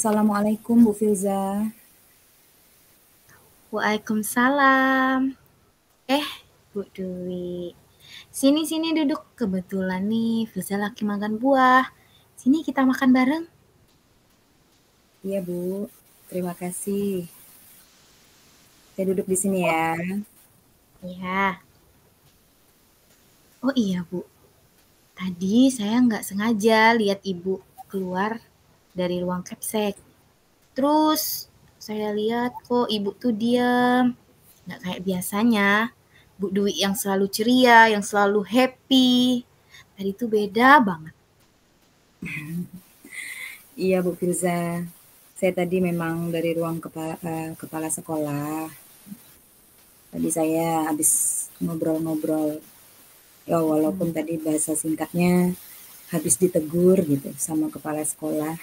Assalamualaikum Bu Filza. Waalaikumsalam. Bu Dwi. Sini duduk. Kebetulan nih, Filza lagi makan buah. Sini kita makan bareng. Iya Bu, terima kasih. Saya duduk di sini ya. Ya. Oh iya, Bu. Tadi saya nggak sengaja lihat Ibu keluar dari ruang kepsek. Terus saya lihat kok Ibu tuh diam. Nggak kayak biasanya. Bu Dwi yang selalu ceria, yang selalu happy. Tadi tuh beda banget. Iya Bu Filza, saya tadi memang dari ruang kepala sekolah. Tadi saya habis ngobrol-ngobrol. Ya walaupun tadi bahasa singkatnya habis ditegur gitu sama kepala sekolah.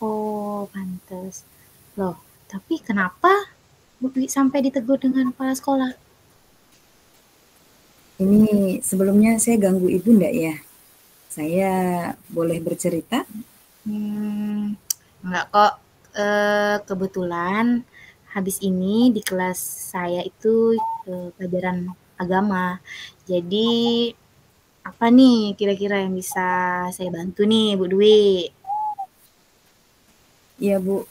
Oh, pantes. Loh, tapi kenapa Bu Dwi sampai ditegur dengan kepala sekolah? Ini sebelumnya saya ganggu Ibu enggak ya? Saya boleh bercerita? Enggak kok. Kebetulan habis ini di kelas saya itu pelajaran agama. Jadi apa nih kira-kira yang bisa saya bantu nih Bu Dwi? Iya Bu,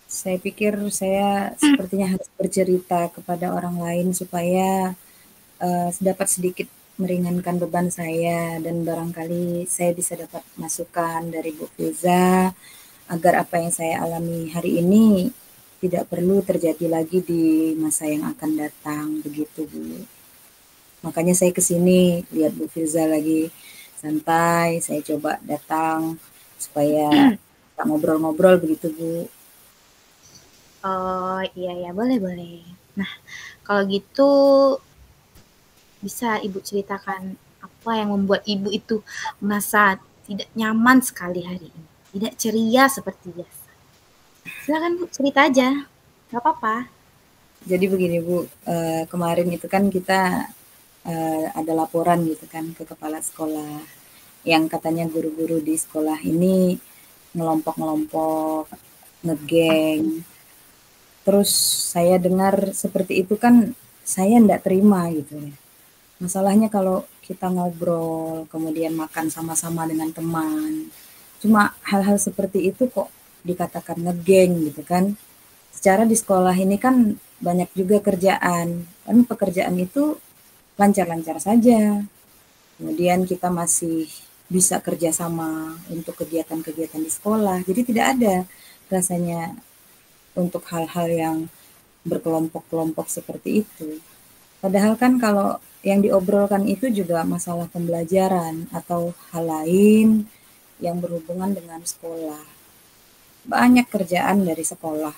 saya pikir saya sepertinya harus bercerita kepada orang lain supaya dapat sedikit meringankan beban saya dan barangkali saya bisa dapat masukan dari Bu Filza agar apa yang saya alami hari ini tidak perlu terjadi lagi di masa yang akan datang, begitu Bu. Makanya saya ke sini lihat Bu Filza lagi santai, saya coba datang supaya kita ngobrol-ngobrol begitu Bu. Oh iya ya, boleh boleh. Nah, kalau gitu bisa Ibu ceritakan apa yang membuat Ibu itu merasa tidak nyaman sekali hari ini, tidak ceria seperti biasa. Silakan Bu, cerita aja, nggak apa-apa. Jadi begini Bu, kemarin itu kan kita ada laporan gitu kan ke kepala sekolah yang katanya guru-guru di sekolah ini ngelompok-ngelompok, ngegeng. Terus saya dengar seperti itu kan saya enggak terima gitu ya. Masalahnya kalau kita ngobrol, kemudian makan sama-sama dengan teman, cuma hal-hal seperti itu kok dikatakan ngegeng gitu kan. Secara di sekolah ini kan banyak juga kerjaan, kan pekerjaan itu lancar-lancar saja. Kemudian kita masih bisa kerjasama untuk kegiatan-kegiatan di sekolah. Jadi tidak ada rasanya untuk hal-hal yang berkelompok-kelompok seperti itu. Padahal kan kalau yang diobrolkan itu juga masalah pembelajaran atau hal lain yang berhubungan dengan sekolah. Banyak kerjaan dari sekolah.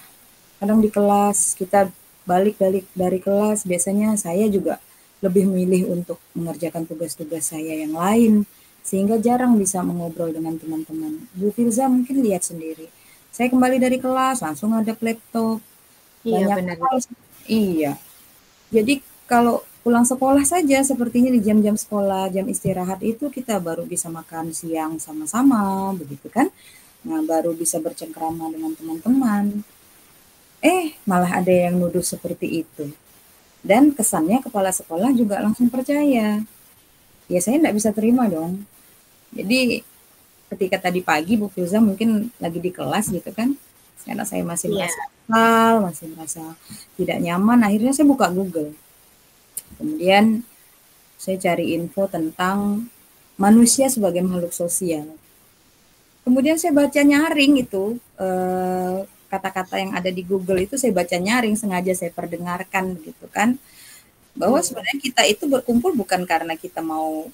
Kadang di kelas kita balik-balik dari kelas, biasanya saya juga lebih memilih untuk mengerjakan tugas-tugas saya yang lain, sehingga jarang bisa mengobrol dengan teman-teman. Bu Filza mungkin lihat sendiri. Saya kembali dari kelas, langsung ada laptop, Iya banyak benar. hal. Iya. Jadi kalau pulang sekolah saja sepertinya di jam-jam sekolah, jam istirahat itu kita baru bisa makan siang sama-sama, begitu kan? Nah, baru bisa bercengkrama dengan teman-teman. Malah ada yang nuduh seperti itu. Dan kesannya kepala sekolah juga langsung percaya. Ya saya enggak bisa terima dong. Jadi ketika tadi pagi Bu Filza mungkin lagi di kelas gitu kan, karena saya masih Iya. merasa kesal, masih merasa tidak nyaman, akhirnya saya buka Google. Kemudian saya cari info tentang manusia sebagai makhluk sosial. Kemudian saya baca nyaring itu, kata-kata yang ada di Google itu saya baca nyaring, sengaja saya perdengarkan gitu kan. Bahwa Iya. sebenarnya kita itu berkumpul bukan karena kita mau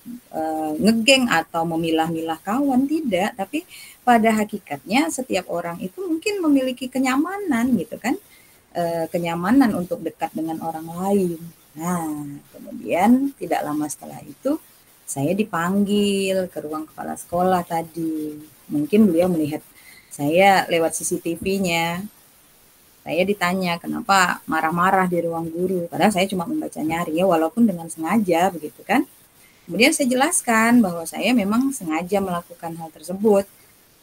ngegeng atau memilah-milah kawan, tidak. Tapi pada hakikatnya setiap orang itu mungkin memiliki kenyamanan gitu kan. Kenyamanan untuk dekat dengan orang lain. Nah, kemudian tidak lama setelah itu saya dipanggil ke ruang kepala sekolah tadi. Mungkin beliau melihat saya lewat CCTV-nya. Saya ditanya kenapa marah-marah di ruang guru. Padahal saya cuma membaca nyaring ya walaupun dengan sengaja begitu kan. Kemudian saya jelaskan bahwa saya memang sengaja melakukan hal tersebut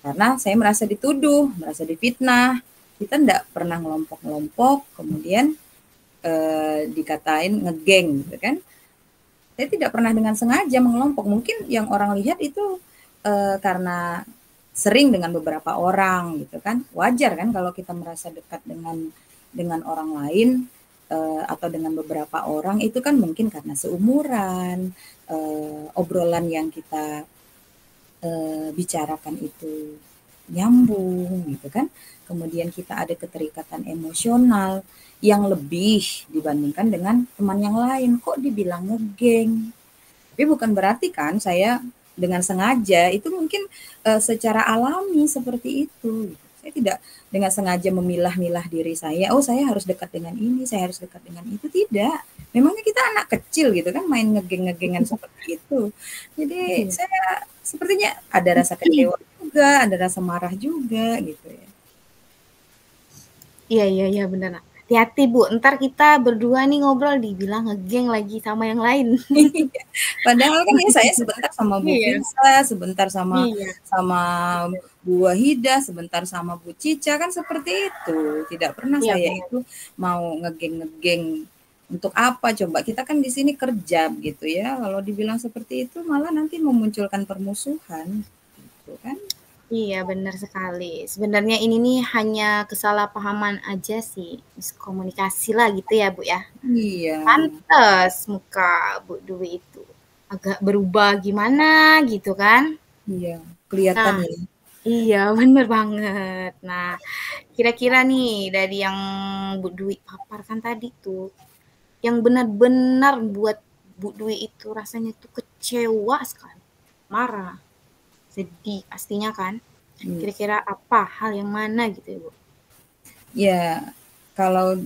karena saya merasa dituduh, merasa difitnah. Kita tidak pernah ngelompok-ngelompok, kemudian dikatain ngegeng gitu kan. Saya tidak pernah dengan sengaja mengelompok. Mungkin yang orang lihat itu karena sering dengan beberapa orang gitu kan. Wajar kan kalau kita merasa dekat dengan orang lain atau dengan beberapa orang itu kan mungkin karena seumuran, obrolan yang kita bicarakan itu nyambung gitu kan. Kemudian kita ada keterikatan emosional yang lebih dibandingkan dengan teman yang lain. Kok dibilang ngegeng? Tapi bukan berarti kan saya dengan sengaja, itu mungkin secara alami seperti itu. Saya tidak dengan sengaja memilah-milah diri saya, oh saya harus dekat dengan ini, saya harus dekat dengan itu, tidak. Memangnya kita anak kecil gitu kan, main ngegeng-ngegengan seperti itu. Jadi saya sepertinya ada rasa kecewa juga, ada rasa marah juga gitu ya. Iya benar. Hati-hati Bu, ntar kita berdua nih ngobrol dibilang ngegeng lagi sama yang lain. Padahal kan ya saya sebentar sama Bu Filsa, sebentar sama Bu Wahidah, sebentar sama Bu Cica, kan seperti itu. Tidak pernah saya itu mau ngegeng-ngegeng. Untuk apa coba? Kita kan di sini kerja gitu ya. Kalau dibilang seperti itu malah nanti memunculkan permusuhan gitu kan. Iya, benar sekali. Sebenarnya ini nih hanya kesalahpahaman aja sih, miskomunikasi lah gitu ya, Bu ya. Iya. Pantes muka Bu Dwi itu agak berubah gimana gitu kan. Iya, kelihatan ya. Iya, bener banget. Nah, kira-kira nih dari yang Bu Dwi paparkan tadi tuh, yang benar-benar buat Bu Dwi itu rasanya tuh kecewa sekali, marah, sedih pastinya kan. Kira-kira apa hal yang mana gitu ya Bu? Ya, kalau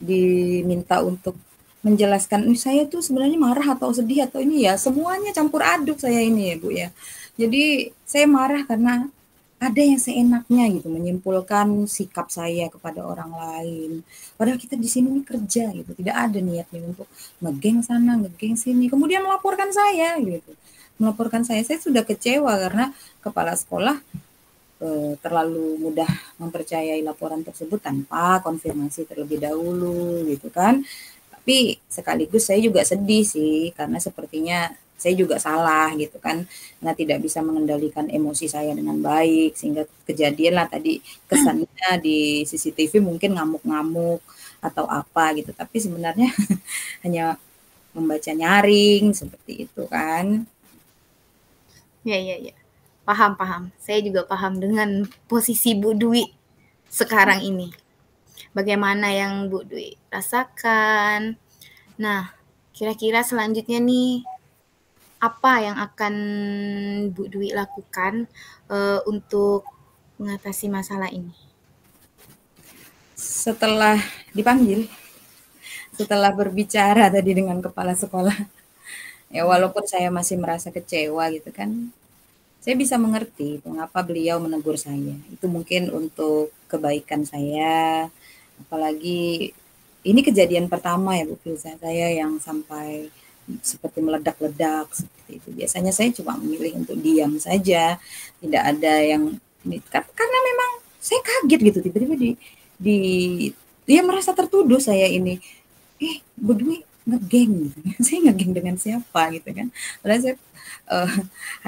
diminta untuk menjelaskan, saya tuh sebenarnya marah atau sedih atau ini ya, semuanya campur aduk saya ini ya Bu ya. Jadi saya marah karena ada yang seenaknya gitu menyimpulkan sikap saya kepada orang lain. Padahal kita di sini nih kerja gitu, tidak ada niatnya untuk ngegeng sana, ngegeng sini. Kemudian melaporkan saya gitu. Melaporkan saya sudah kecewa karena kepala sekolah terlalu mudah mempercayai laporan tersebut tanpa konfirmasi terlebih dahulu gitu kan. Tapi sekaligus saya juga sedih sih karena sepertinya saya juga salah gitu kan, karena tidak bisa mengendalikan emosi saya dengan baik sehingga kejadian lah tadi kesannya di CCTV mungkin ngamuk-ngamuk atau apa gitu, tapi sebenarnya hanya membaca nyaring seperti itu kan. Ya. Paham. Saya juga paham dengan posisi Bu Dwi sekarang ini. Bagaimana yang Bu Dwi rasakan. Nah, kira-kira selanjutnya nih, apa yang akan Bu Dwi lakukan untuk mengatasi masalah ini? Setelah dipanggil, setelah berbicara tadi dengan kepala sekolah, ya walaupun saya masih merasa kecewa gitu kan, saya bisa mengerti mengapa beliau menegur saya. Itu mungkin untuk kebaikan saya, apalagi ini kejadian pertama ya Bu Filsa, saya yang sampai seperti meledak-ledak seperti itu. Biasanya saya cuma memilih untuk diam saja, tidak ada yang karena memang saya kaget gitu tiba-tiba di dia merasa tertuduh saya ini. Bu Dwi ngegeng gitu. Saya ngegeng dengan siapa gitu kan. Padahal saya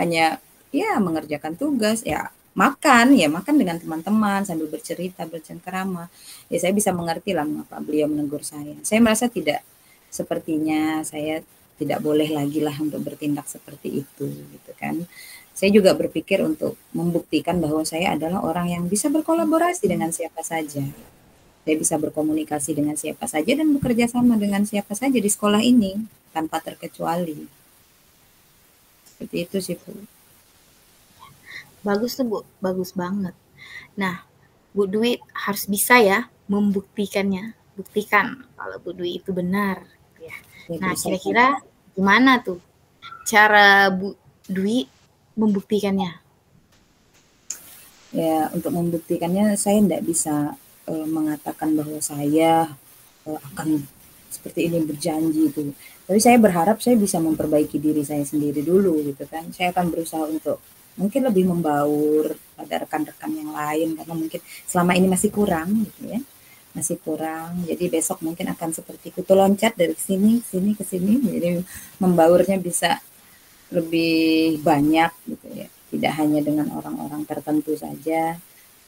hanya ya mengerjakan tugas, ya makan dengan teman-teman sambil bercerita, bercengkerama. Ya saya bisa mengerti lah mengapa beliau menegur saya. Saya merasa sepertinya saya tidak boleh lagi lah untuk bertindak seperti itu gitu kan. Saya juga berpikir untuk membuktikan bahwa saya adalah orang yang bisa berkolaborasi dengan siapa saja. Saya bisa berkomunikasi dengan siapa saja dan bekerja sama dengan siapa saja di sekolah ini tanpa terkecuali. Seperti itu sih Bu. Bagus tuh Bu, bagus banget. Nah, Bu Dwi harus bisa ya membuktikannya. Buktikan kalau Bu Dwi itu benar. Ya. Nah, kira-kira gimana tuh cara Bu Dwi membuktikannya? Ya, untuk membuktikannya saya tidak bisa mengatakan bahwa saya akan seperti ini berjanji itu. Tapi saya berharap saya bisa memperbaiki diri saya sendiri dulu gitu kan. Saya akan berusaha untuk mungkin lebih membaur pada rekan-rekan yang lain karena mungkin selama ini masih kurang gitu ya. Masih kurang. Jadi besok mungkin akan seperti kutu loncat dari sini ke sini. Jadi membaurnya bisa lebih banyak gitu ya. Tidak hanya dengan orang-orang tertentu saja.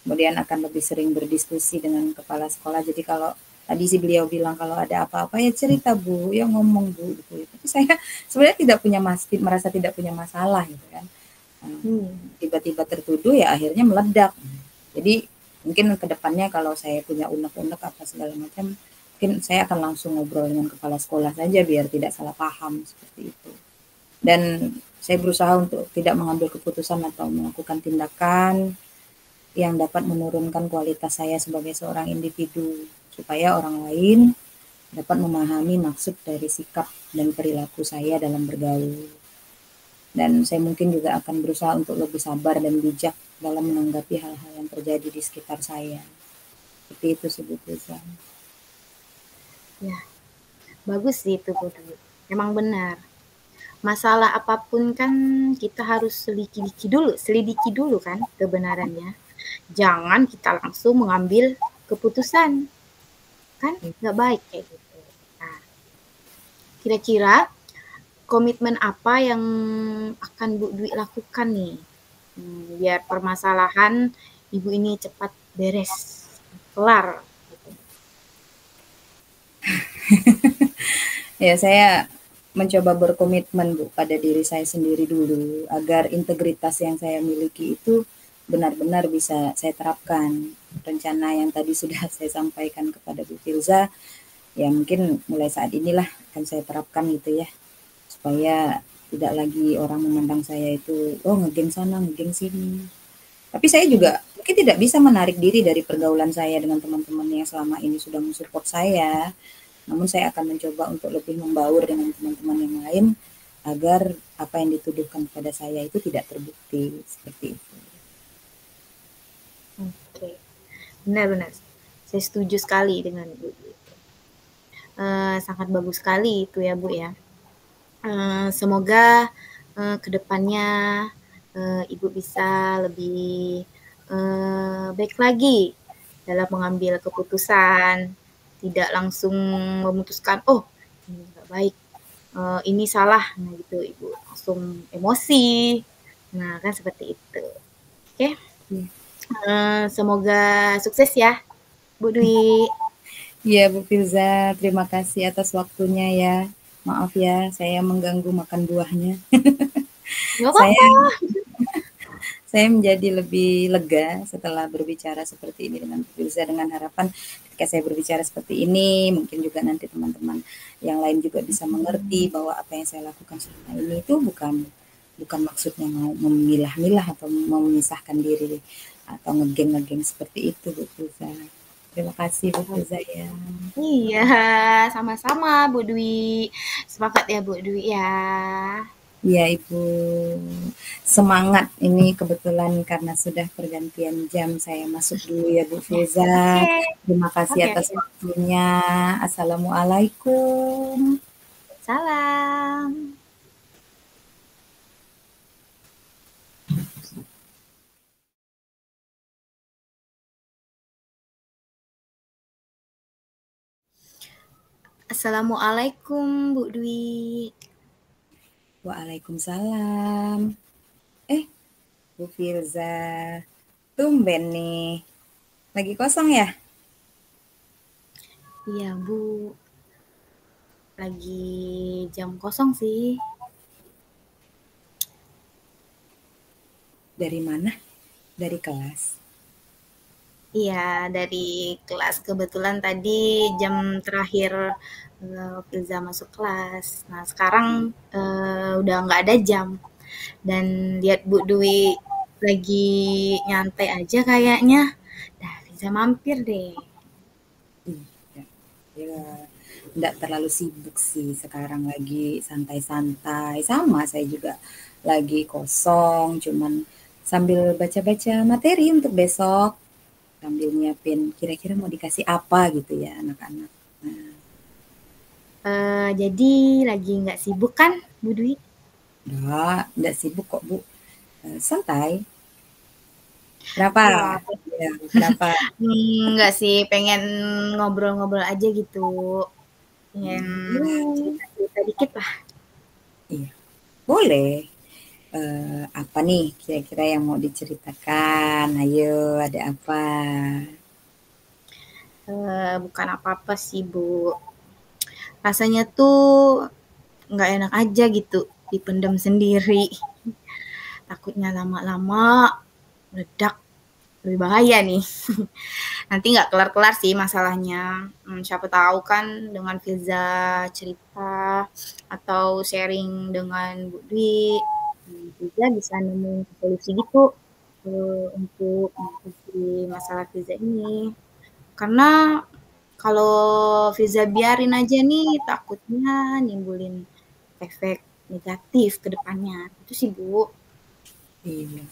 Kemudian akan lebih sering berdiskusi dengan kepala sekolah. Jadi kalau tadi si beliau bilang kalau ada apa-apa ya cerita Bu, ya ngomong Bu gitu. Tapi saya sebenarnya tidak punya merasa tidak punya masalah gitu kan. Tiba-tiba tertuduh ya akhirnya meledak. Jadi mungkin kedepannya kalau saya punya unek-unek apa segala macam, mungkin saya akan langsung ngobrol dengan kepala sekolah saja biar tidak salah paham seperti itu. Dan saya berusaha untuk tidak mengambil keputusan atau melakukan tindakan yang dapat menurunkan kualitas saya sebagai seorang individu supaya orang lain dapat memahami maksud dari sikap dan perilaku saya dalam bergaul. Dan saya mungkin juga akan berusaha untuk lebih sabar dan bijak dalam menanggapi hal-hal yang terjadi di sekitar saya. Seperti itu sebetulnya. Ya, bagus sih itu Bu Dwi. Emang benar. Masalah apapun kan kita harus selidiki dulu kan kebenarannya. Jangan kita langsung mengambil keputusan. Kan nggak baik kayak gitu. Nah, kira-kira komitmen apa yang akan Bu Dwi lakukan nih? Biar permasalahan Ibu ini cepat beres, kelar. Ya, saya mencoba berkomitmen Bu pada diri saya sendiri dulu agar integritas yang saya miliki itu benar-benar bisa saya terapkan. Rencana yang tadi sudah saya sampaikan kepada Bu Filza, ya mungkin mulai saat inilah akan saya terapkan gitu ya, supaya tidak lagi orang memandang saya itu, oh ngegeng sana, ngegeng sini. Tapi saya juga mungkin tidak bisa menarik diri dari pergaulan saya dengan teman-teman yang selama ini sudah mensupport saya. Namun saya akan mencoba untuk lebih membaur dengan teman-teman yang lain agar apa yang dituduhkan kepada saya itu tidak terbukti seperti itu. Oke, benar-benar. Saya setuju sekali dengan Bu. Sangat bagus sekali itu ya Bu ya. Semoga kedepannya Ibu bisa lebih baik lagi dalam mengambil keputusan, tidak langsung memutuskan, oh ini nggak baik, ini salah, nah gitu Ibu langsung emosi, nah kan seperti itu. Oke, semoga sukses ya Bu Dwi. Iya Bu Filza, terima kasih atas waktunya ya. Maaf ya, saya mengganggu makan buahnya. Nggak saya apa-apa. saya menjadi lebih lega setelah berbicara seperti ini dengan Bu Filza, dengan harapan ketika saya berbicara seperti ini, mungkin juga nanti teman-teman yang lain juga bisa mengerti bahwa apa yang saya lakukan selama ini itu bukan maksudnya mau memilah-milah atau memisahkan diri atau ngegeng-ngegeng seperti itu Bu Filza. Terima kasih Bu Filza ya. Iya, sama-sama Bu Dwi. Semangat ya Bu Dwi ya. Iya Ibu, semangat ini kebetulan karena sudah pergantian jam saya masuk dulu ya Bu Filza. Oke, Terima kasih oke, atas oke. waktunya. Assalamualaikum. Salam. Assalamualaikum Bu Dwi. Waalaikumsalam. Bu Filza, tumben nih. Lagi kosong ya? Iya Bu, lagi jam kosong sih. Dari mana? Dari kelas. Iya, dari kelas. Kebetulan tadi jam terakhir Filza masuk kelas. Nah, sekarang udah nggak ada jam. Dan lihat Bu Dwi lagi nyantai aja kayaknya. Dah, Filza mampir deh. Iya, ya, enggak terlalu sibuk sih sekarang lagi santai-santai. Sama saya juga lagi kosong, cuman sambil baca-baca materi untuk besok, sambil nyiapin kira-kira mau dikasih apa gitu ya anak-anak. Nah, Jadi lagi nggak sibuk kan, Bu Dwi? Enggak sibuk kok, Bu. Santai. Kenapa? Wah, Ya, kenapa? nggak sih, pengen ngobrol-ngobrol aja gitu. Pengen Hmm, cerita-cerita dikit lah. iya, boleh. Apa nih kira-kira yang mau diceritakan? Ayo, ada apa? Bukan apa-apa sih, Bu. Rasanya tuh nggak enak aja gitu, dipendam sendiri. Takutnya lama-lama meledak, lebih bahaya nih. Nanti nggak kelar-kelar sih masalahnya. Siapa tahu kan dengan Firza cerita atau sharing dengan Bu Dwi, Firza bisa nemuin solusi gitu untuk mengatasi masalah Firza ini. Karena kalau Firza biarin aja nih, takutnya nimbulin efek negatif ke depannya. Itu sih, Bu. Iya.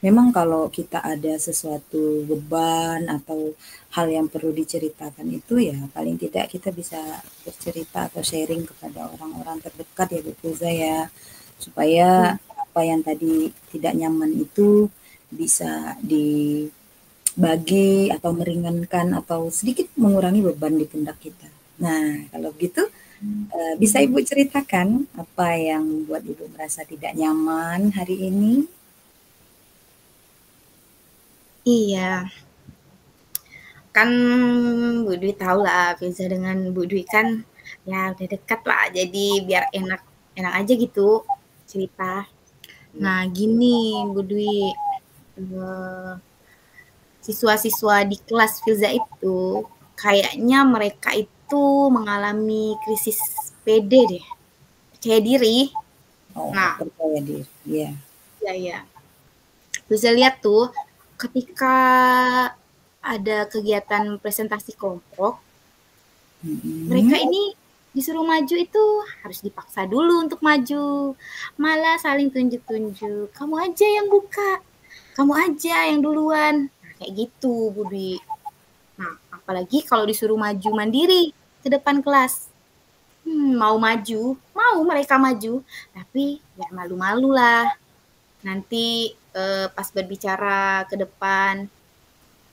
Memang kalau kita ada sesuatu beban atau hal yang perlu diceritakan itu ya paling tidak kita bisa bercerita atau sharing kepada orang-orang terdekat ya Bu Filza ya. Supaya Iya. apa yang tadi tidak nyaman itu bisa dibagi atau meringankan atau sedikit mengurangi beban di pundak kita. Nah, kalau begitu bisa Ibu ceritakan apa yang membuat Ibu merasa tidak nyaman hari ini? Iya, kan Bu Dwi tahu lah Firza dengan Bu Dwi kan ya udah dekat lah, jadi biar enak enak aja gitu cerita. Iya. Nah gini Bu Dwi, eh, siswa-siswa di kelas Firza itu kayaknya mereka itu mengalami krisis PD deh, percaya diri. Oh, Nah, percaya diri. Iya. ya ya, bisa lihat tuh ketika ada kegiatan presentasi kelompok, mereka Mhm. ini disuruh maju itu harus dipaksa dulu untuk maju. Malah saling tunjuk-tunjuk, "Kamu aja yang buka, kamu aja yang duluan." Nah, kayak gitu, Budi. Nah, apalagi kalau disuruh maju mandiri ke depan kelas. Mau maju, mau mereka maju, tapi ya malu-malu lah. Nanti pas berbicara ke depan,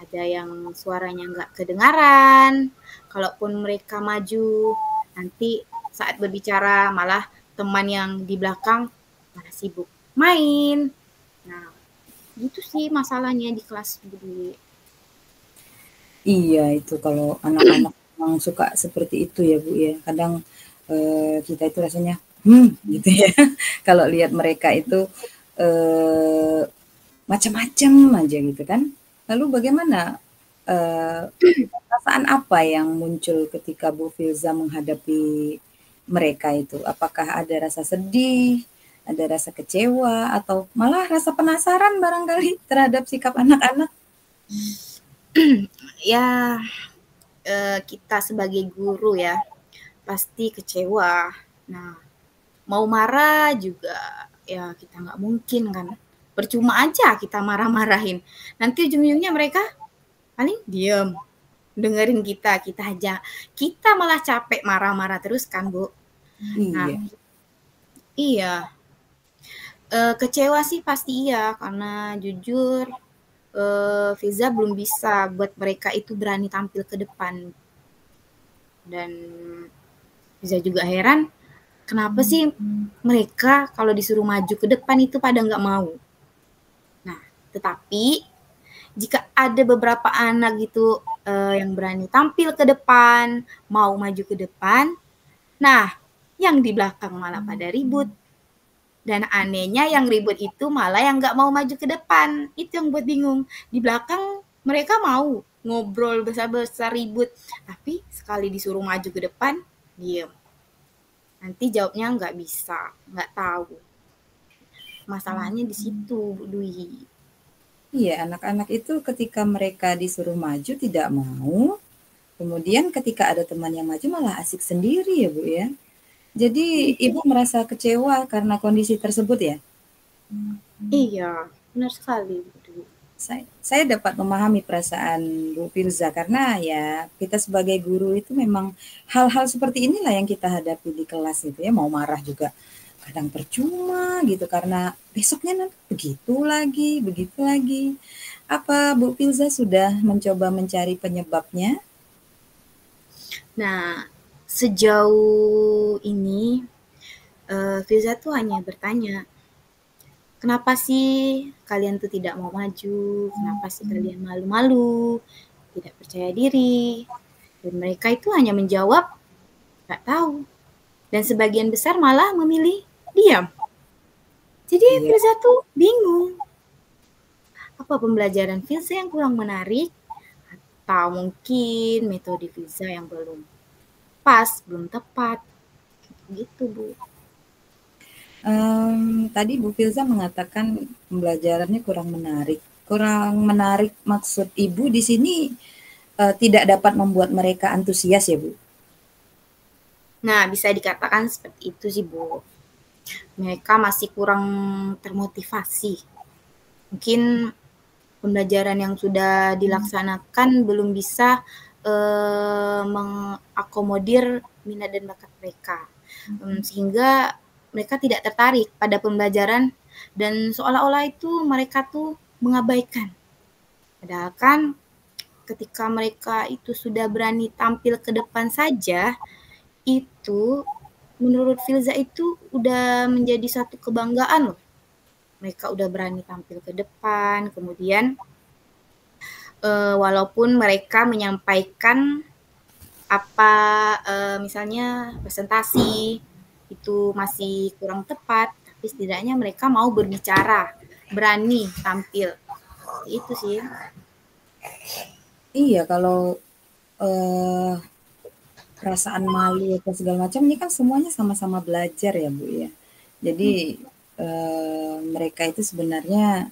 ada yang suaranya nggak kedengaran. Kalaupun mereka maju, nanti saat berbicara malah teman yang di belakang malah sibuk main. Nah, gitu sih masalahnya di kelas dulu. Iya, itu kalau anak-anak memang suka seperti itu ya, Bu, ya. Kadang, kita itu rasanya, gitu ya, kalau lihat mereka itu, eee, macam-macam aja gitu kan. Lalu bagaimana, eee, perasaan apa yang muncul ketika Bu Filza menghadapi mereka itu? Apakah ada rasa sedih, ada rasa kecewa, atau malah rasa penasaran barangkali terhadap sikap anak-anak? Ya, kita sebagai guru ya pasti kecewa. Nah, mau marah juga ya kita nggak mungkin kan. Percuma aja kita marah-marahin. Nanti ujung-ujungnya mereka paling diem, dengerin kita aja. Kita malah capek marah-marah terus kan, Bu. Nah, Iya. iya, kecewa sih pasti iya, karena jujur Fiza belum bisa buat mereka itu berani tampil ke depan. Dan Fiza juga heran, kenapa sih mereka kalau disuruh maju ke depan itu pada nggak mau. Nah, tetapi jika ada beberapa anak gitu yang berani tampil ke depan, mau maju ke depan, nah yang di belakang malah pada ribut. Dan anehnya yang ribut itu malah yang nggak mau maju ke depan. Itu yang buat bingung. Di belakang mereka mau ngobrol besar-besar ribut. Tapi sekali disuruh maju ke depan, diem. Nanti jawabnya nggak bisa, nggak tahu. Masalahnya di situ, Bu Dwi. Iya, anak-anak itu ketika mereka disuruh maju tidak mau, kemudian ketika ada teman yang maju malah asik sendiri ya, Bu, ya. Jadi Ibu merasa kecewa karena kondisi tersebut ya? Iya, benar sekali, Bu Dwi. Saya dapat memahami perasaan Bu Firza karena ya kita sebagai guru itu memang hal-hal seperti inilah yang kita hadapi di kelas gitu ya, mau marah juga kadang percuma gitu karena besoknya nanti begitu lagi. Apa Bu Firza sudah mencoba mencari penyebabnya? Nah, sejauh ini Firza tuh hanya bertanya, kenapa sih kalian tuh tidak mau maju? Kenapa sih kalian malu-malu, tidak percaya diri? Dan mereka itu hanya menjawab, nggak tahu. Dan sebagian besar malah memilih diam. Jadi Iya. Firza tuh bingung. Apa pembelajaran Firza yang kurang menarik? Atau mungkin metode Firza yang belum pas, belum tepat. Gitu, Bu. Tadi Bu Filza mengatakan pembelajarannya kurang menarik. Kurang menarik maksud Ibu di sini tidak dapat membuat mereka antusias ya Bu? Nah, bisa dikatakan seperti itu sih, Bu. Mereka masih kurang termotivasi. Mungkin pembelajaran yang sudah dilaksanakan belum bisa mengakomodir minat dan bakat mereka. Sehingga mereka tidak tertarik pada pembelajaran dan seolah-olah itu mereka tuh mengabaikan. Padahal kan ketika mereka itu sudah berani tampil ke depan saja, itu menurut Filza itu udah menjadi satu kebanggaan loh. Mereka udah berani tampil ke depan, kemudian walaupun mereka menyampaikan apa misalnya presentasi itu masih kurang tepat, tapi setidaknya mereka mau berbicara, berani tampil. Itu sih. Iya, kalau eh, perasaan malu atau segala macam ini kan semuanya sama-sama belajar ya Bu ya. Jadi mereka itu sebenarnya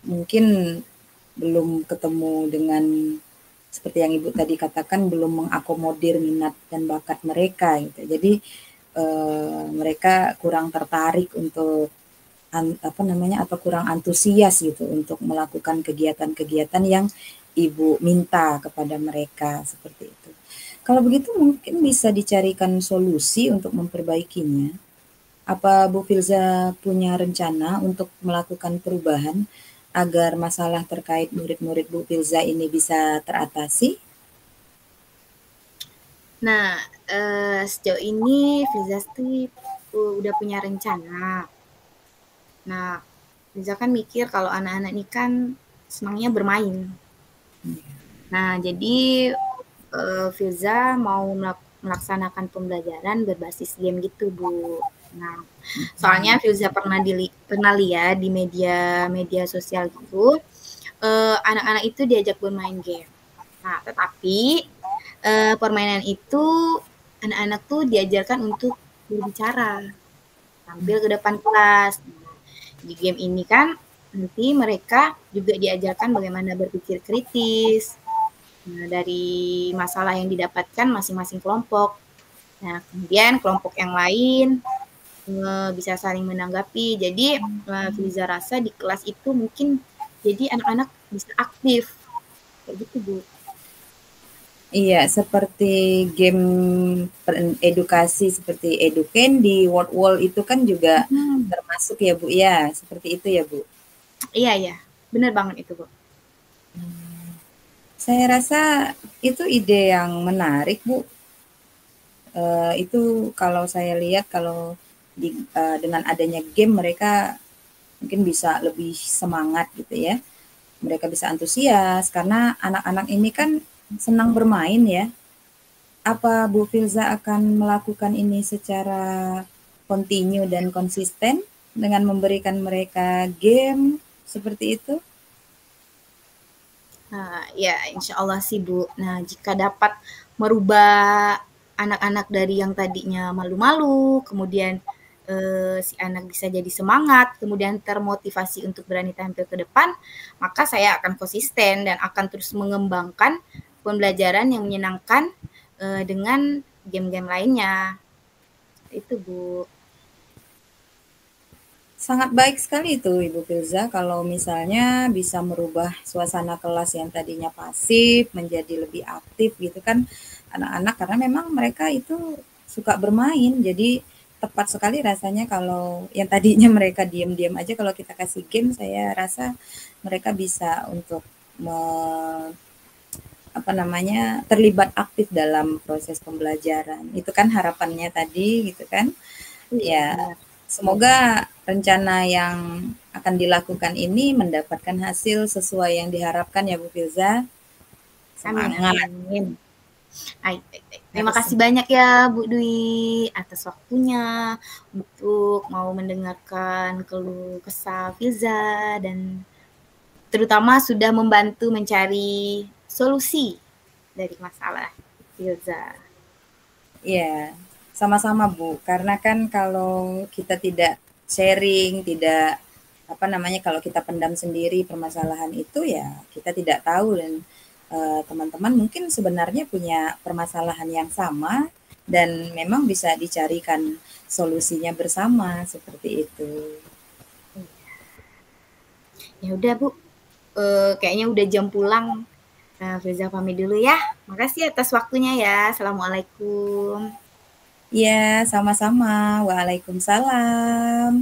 mungkin belum ketemu dengan seperti yang Ibu tadi katakan belum mengakomodir minat dan bakat mereka gitu. Jadi mereka kurang tertarik untuk apa namanya atau kurang antusias gitu untuk melakukan kegiatan-kegiatan yang Ibu minta kepada mereka seperti itu. Kalau begitu mungkin bisa dicarikan solusi untuk memperbaikinya. Apa Bu Filza punya rencana untuk melakukan perubahan agar masalah terkait murid-murid Bu Filza ini bisa teratasi? Nah, sejauh ini Filza tuh udah punya rencana. Nah, Filza kan mikir kalau anak-anak ini kan senangnya bermain. Nah, jadi Filza mau melaksanakan pembelajaran berbasis game gitu, Bu. Nah, soalnya Filza pernah lihat di media sosial gitu, anak-anak itu diajak bermain game. Nah, tetapi permainan itu anak-anak tuh diajarkan untuk berbicara, tampil ke depan kelas. Nah, di game ini kan nanti mereka juga diajarkan bagaimana berpikir kritis, nah, dari masalah yang didapatkan masing-masing kelompok. Nah, kemudian kelompok yang lain bisa saling menanggapi. Jadi, Filiza rasa di kelas itu mungkin jadi anak-anak bisa aktif. Kayak gitu, Bu. Iya, seperti game edukasi seperti EduCandy, Word Wall itu kan juga termasuk ya Bu ya, seperti itu ya Bu. Iya, iya. Benar banget itu, Bu. Saya rasa itu ide yang menarik Bu. Itu kalau saya lihat kalau dengan adanya game mereka mungkin bisa lebih semangat gitu ya. Mereka bisa antusias karena anak-anak ini kan senang bermain ya. Apa Bu Filza akan melakukan ini secara kontinu dan konsisten dengan memberikan mereka game seperti itu? Nah, ya insya Allah sih, Bu. Nah, jika dapat merubah anak-anak dari yang tadinya malu-malu, kemudian si anak bisa jadi semangat, kemudian termotivasi untuk berani tampil ke depan, maka saya akan konsisten dan akan terus mengembangkan pembelajaran yang menyenangkan dengan game-game lainnya. Itu, Bu. Sangat baik sekali itu Ibu Filza kalau misalnya bisa merubah suasana kelas yang tadinya pasif menjadi lebih aktif gitu kan anak-anak karena memang mereka itu suka bermain jadi tepat sekali rasanya kalau yang tadinya mereka diam-diam aja kalau kita kasih game saya rasa mereka bisa untuk apa namanya terlibat aktif dalam proses pembelajaran. Itu kan harapannya tadi gitu kan. Iya, Ya, benar. semoga rencana yang akan dilakukan ini mendapatkan hasil sesuai yang diharapkan ya Bu Filza. Amin, Semangat. amin. Terima Harus kasih banyak ya Bu Dwi atas waktunya untuk mau mendengarkan keluh kesah Filza dan terutama sudah membantu mencari solusi dari masalah Filza. ya, sama-sama Bu. Karena kan kalau kita tidak sharing, tidak apa namanya kalau kita pendam sendiri permasalahan itu ya kita tidak tahu dan teman-teman mungkin sebenarnya punya permasalahan yang sama dan memang bisa dicarikan solusinya bersama seperti itu. Ya udah Bu, kayaknya udah jam pulang. Filza pamit dulu ya. Makasih atas waktunya ya. Assalamualaikum. Iya, sama-sama. Waalaikumsalam.